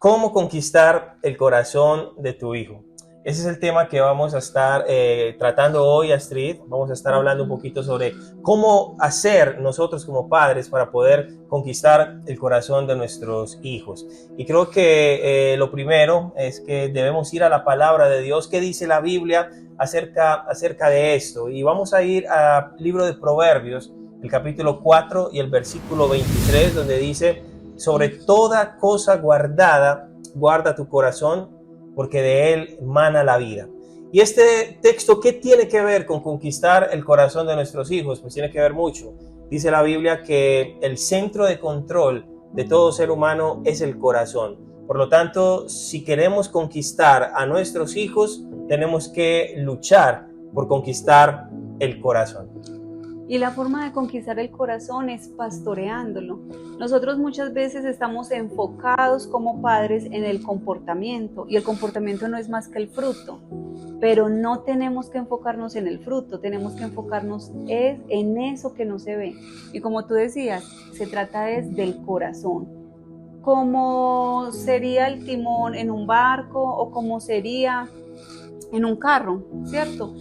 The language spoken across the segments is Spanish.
¿Cómo conquistar el corazón de tu hijo? Ese es el tema que vamos a estar tratando hoy, Astrid. Vamos a estar hablando un poquito sobre cómo hacer nosotros como padres para poder conquistar el corazón de nuestros hijos. Y creo que lo primero es que debemos ir a la palabra de Dios. ¿Qué dice la Biblia acerca de esto? Y vamos a ir al libro de Proverbios, el capítulo 4 y el versículo 23, donde dice: sobre toda cosa guardada, guarda tu corazón, porque de él mana la vida. Y este texto, ¿qué tiene que ver con conquistar el corazón de nuestros hijos? Pues tiene que ver mucho. Dice la Biblia que el centro de control de todo ser humano es el corazón. Por lo tanto, si queremos conquistar a nuestros hijos, tenemos que luchar por conquistar el corazón. Y la forma de conquistar el corazón es pastoreándolo. Nosotros muchas veces estamos enfocados como padres en el comportamiento, y el comportamiento no es más que el fruto, pero no tenemos que enfocarnos en el fruto, tenemos que enfocarnos en eso que no se ve. Y como tú decías, se trata del corazón. ¿Cómo sería el timón en un barco o cómo sería en un carro, cierto?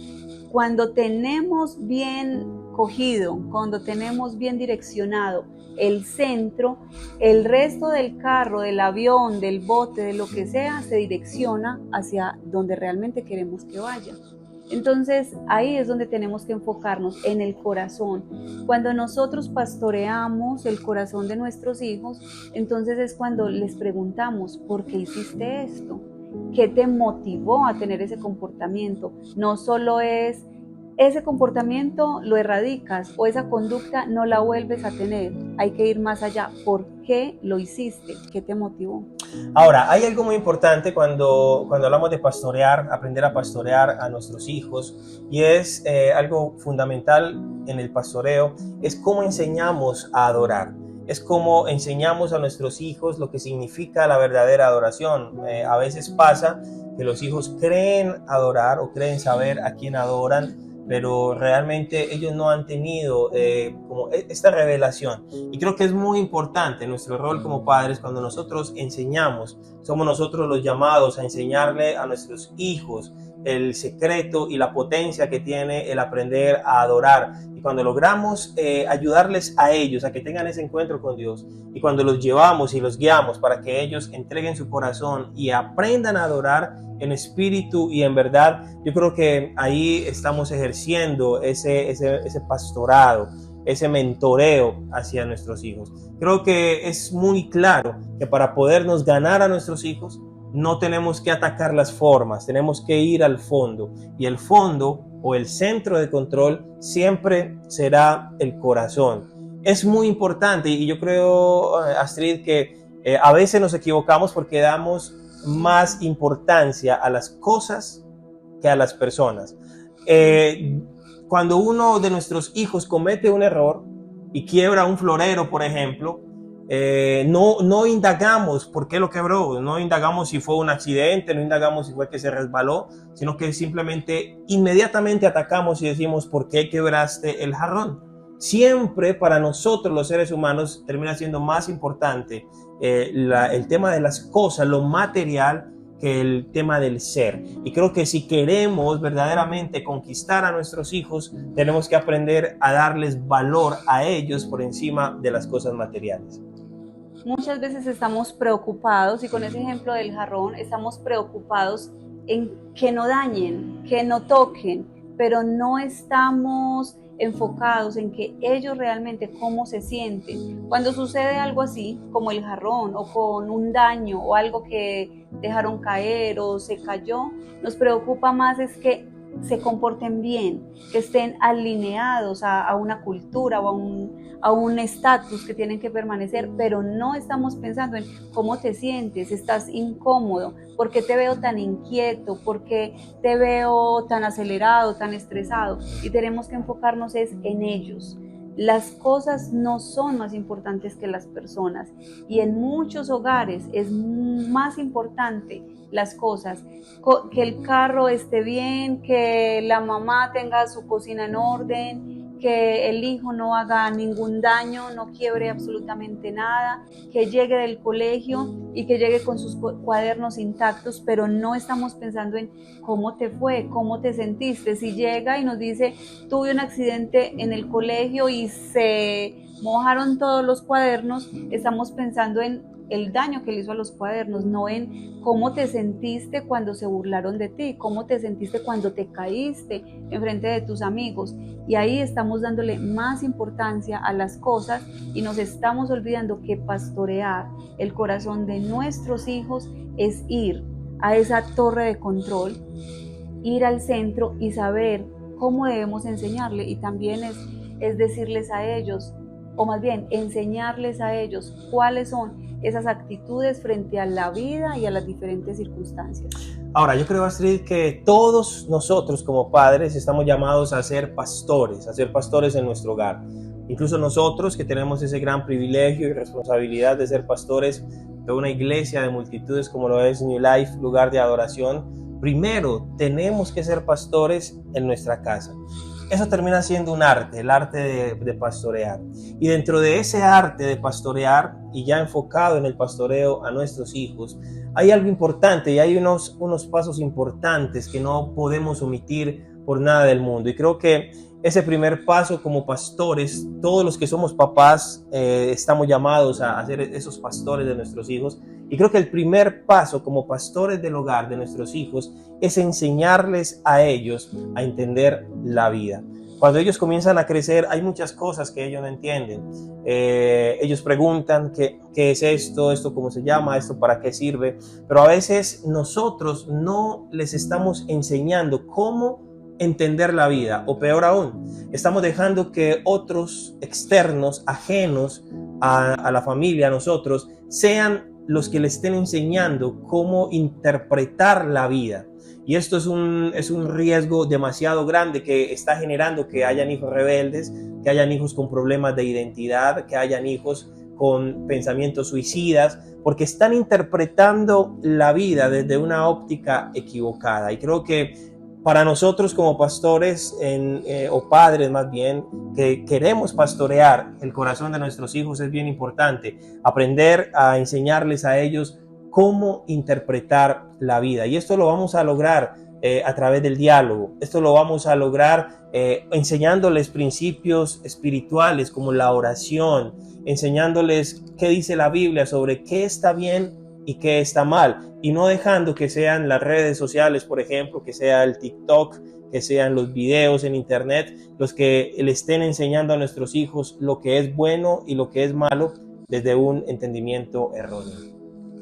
Cuando tenemos bien cogido, cuando tenemos bien direccionado el centro, el resto del carro, del avión, del bote, de lo que sea, se direcciona hacia donde realmente queremos que vaya. Entonces ahí es donde tenemos que enfocarnos, en el corazón. Cuando nosotros pastoreamos el corazón de nuestros hijos, entonces es cuando les preguntamos: ¿por qué hiciste esto? ¿Qué te motivó a tener ese comportamiento? No solo es ese comportamiento lo erradicas o esa conducta no la vuelves a tener. Hay que ir más allá. ¿Por qué lo hiciste? ¿Qué te motivó? Ahora, hay algo muy importante cuando hablamos de pastorear, aprender a pastorear a nuestros hijos, y es algo fundamental en el pastoreo, es cómo enseñamos a adorar. Es como enseñamos a nuestros hijos lo que significa la verdadera adoración. A veces pasa que los hijos creen adorar o creen saber a quién adoran, pero realmente ellos no han tenido como esta revelación. Y creo que es muy importante nuestro rol como padres. Cuando nosotros enseñamos, somos nosotros los llamados a enseñarle a nuestros hijos el secreto y la potencia que tiene el aprender a adorar. Y cuando logramos ayudarles a ellos a que tengan ese encuentro con Dios, y cuando los llevamos y los guiamos para que ellos entreguen su corazón y aprendan a adorar en espíritu y en verdad, yo creo que ahí estamos ejerciendo ese pastorado, ese mentoreo hacia nuestros hijos. Creo que es muy claro que para podernos ganar a nuestros hijos, no tenemos que atacar las formas, tenemos que ir al fondo. Y el fondo o el centro de control siempre será el corazón. Es muy importante, y yo creo, Astrid, que a veces nos equivocamos porque damos más importancia a las cosas que a las personas. Cuando uno de nuestros hijos comete un error y quiebra un florero, por ejemplo, no indagamos por qué lo quebró, no indagamos si fue un accidente, no indagamos si fue que se resbaló, sino que simplemente inmediatamente atacamos y decimos: ¿por qué quebraste el jarrón? Siempre para nosotros los seres humanos termina siendo más importante el tema de las cosas, lo material, que el tema del ser. Y creo que si queremos verdaderamente conquistar a nuestros hijos, tenemos que aprender a darles valor a ellos por encima de las cosas materiales. Muchas veces estamos preocupados, y con ese ejemplo del jarrón, estamos preocupados en que no dañen, que no toquen, pero no estamos enfocados en que ellos realmente cómo se sienten. Cuando sucede algo así, como el jarrón, o con un daño, o algo que dejaron caer o se cayó, nos preocupa más es que se comporten bien, que estén alineados a una cultura o a un estatus que tienen que permanecer, pero no estamos pensando en cómo te sientes, estás incómodo, por qué te veo tan inquieto, por qué te veo tan acelerado, tan estresado, y tenemos que enfocarnos en ellos. Las cosas no son más importantes que las personas, y en muchos hogares es más importante las cosas, que el carro esté bien, que la mamá tenga su cocina en orden, que el hijo no haga ningún daño, no quiebre absolutamente nada, que llegue del colegio y que llegue con sus cuadernos intactos, pero no estamos pensando en cómo te fue, cómo te sentiste. Si llega y nos dice, tuve un accidente en el colegio y se mojaron todos los cuadernos, estamos pensando en el daño que le hizo a los cuadernos, no en cómo te sentiste cuando se burlaron de ti, cómo te sentiste cuando te caíste enfrente de tus amigos. Y ahí estamos dándole más importancia a las cosas y nos estamos olvidando que pastorear el corazón de nuestros hijos es ir a esa torre de control, ir al centro y saber cómo debemos enseñarle, y también es decirles a ellos, o más bien enseñarles a ellos cuáles son esas actitudes frente a la vida y a las diferentes circunstancias. Ahora, yo creo, Astrid, que todos nosotros como padres estamos llamados a ser pastores en nuestro hogar. Incluso nosotros que tenemos ese gran privilegio y responsabilidad de ser pastores de una iglesia de multitudes como lo es New Life, lugar de adoración, primero tenemos que ser pastores en nuestra casa. Eso termina siendo un arte, el arte de pastorear. Y dentro de ese arte de pastorear, y ya enfocado en el pastoreo a nuestros hijos, hay algo importante y hay unos pasos importantes que no podemos omitir por nada del mundo. Y creo que ese primer paso como pastores, todos los que somos papás estamos llamados a ser esos pastores de nuestros hijos. Y creo que el primer paso como pastores del hogar de nuestros hijos es enseñarles a ellos a entender la vida. Cuando ellos comienzan a crecer, hay muchas cosas que ellos no entienden. Ellos preguntan qué es esto cómo se llama, esto para qué sirve, pero a veces nosotros no les estamos enseñando cómo entender la vida, o peor aún, estamos dejando que otros externos, ajenos a la familia, a nosotros, sean los que les estén enseñando cómo interpretar la vida. Y esto es un riesgo demasiado grande que está generando que hayan hijos rebeldes, que hayan hijos con problemas de identidad, que hayan hijos con pensamientos suicidas, porque están interpretando la vida desde una óptica equivocada. Y creo que para nosotros como pastores o padres más bien, que queremos pastorear el corazón de nuestros hijos, es bien importante aprender a enseñarles a ellos cómo interpretar la vida. Y esto lo vamos a lograr a través del diálogo. Esto lo vamos a lograr enseñándoles principios espirituales como la oración, enseñándoles qué dice la Biblia sobre qué está bien y qué está mal, y no dejando que sean las redes sociales, por ejemplo, que sea el TikTok, que sean los videos en internet, los que le estén enseñando a nuestros hijos lo que es bueno y lo que es malo desde un entendimiento erróneo.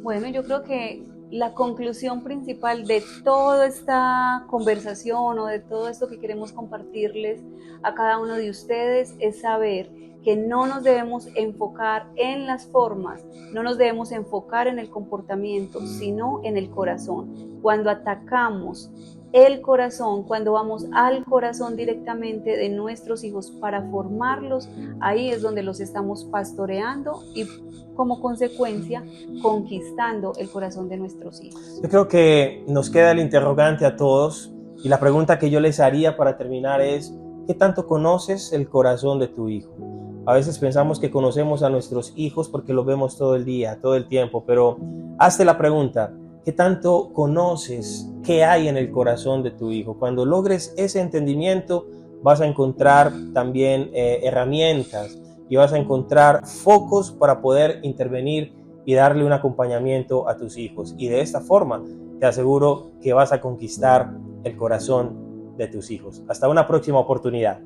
Bueno, yo creo que la conclusión principal de toda esta conversación o de todo esto que queremos compartirles a cada uno de ustedes es saber que no nos debemos enfocar en las formas, no nos debemos enfocar en el comportamiento, sino en el corazón. Cuando atacamos el corazón, cuando vamos al corazón directamente de nuestros hijos para formarlos, ahí es donde los estamos pastoreando y como consecuencia conquistando el corazón de nuestros hijos. Yo creo que nos queda el interrogante a todos, y la pregunta que yo les haría para terminar es: ¿qué tanto conoces el corazón de tu hijo? A veces pensamos que conocemos a nuestros hijos porque los vemos todo el día, todo el tiempo, pero hazte la pregunta: ¿qué tanto conoces qué hay en el corazón de tu hijo? Cuando logres ese entendimiento, vas a encontrar también herramientas y vas a encontrar focos para poder intervenir y darle un acompañamiento a tus hijos. Y de esta forma, te aseguro que vas a conquistar el corazón de tus hijos. Hasta una próxima oportunidad.